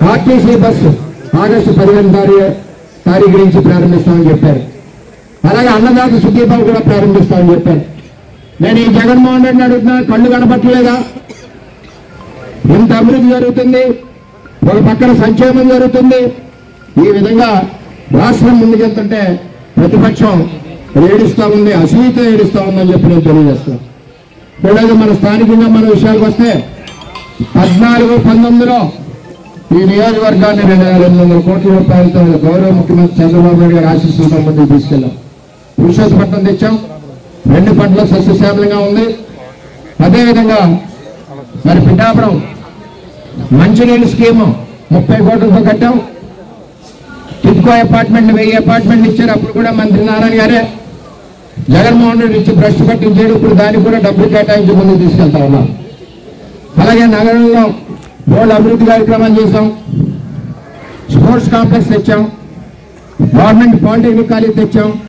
RTC bus August 15 తారీఖు నుంచి ప్రారంభిస్తామని చెప్పారు. అలాగే అన్నదాత సుఖీభావ కూడా ప్రారంభిస్తామని చెప్పారు. నేను ఈ జగన్మోహన్ రెడ్డిని అడుగుతున్నా, కళ్ళు కనపట్టలేదా? ఇంత అభివృద్ధి జరుగుతుంది, ఒక పక్కన సంక్షేమం జరుగుతుంది. ఈ విధంగా రాష్ట్రం ముందుకెళ్తుంటే ప్రతిపక్షం ఏడుస్తా ఉంది, అసూయతో ఏడుస్తా ఉందని చెప్పి నేను తెలియజేస్తాను. కూడదు మన స్థానికంగా మన విషయాలకు వస్తే 14-19లో ఈ నియోజకవర్గాన్ని 2,200 కోట్ల రూపాయలతో గౌరవ ముఖ్యమంత్రి చంద్రబాబు నాయుడు గారి ఆశీస్సులతో ముందుకు తీసుకెళ్లాం. పురుషోత్తపట్నం తెచ్చాం, 2 పంటల సస్యశ్యామలంగా ఉంది. అదేవిధంగా మరి పిఠాపురం మంచినీళ్ళు స్కీము 30 కోట్లతో కట్టాం. టిడ్కో అపార్ట్మెంట్ 1000 అపార్ట్మెంట్లు ఇచ్చారు, అప్పుడు కూడా మంత్రి నారాయణ గారే. జగన్మోహన్ రెడ్డి ఇచ్చి భ్రష్టు పట్టించాడు, ఇప్పుడు దానికి కూడా డబ్బులు కేటాయించి ముందుకు తీసుకెళ్తా ఉన్నాం. అలాగే నగరంలో బోర్డు అభివృద్ధి కార్యక్రమాలు చేశాం, స్పోర్ట్స్ కాంప్లెక్స్ తెచ్చాం, గవర్నమెంట్ పాలిటెక్నిక్ కాలేజ్ తెచ్చాం.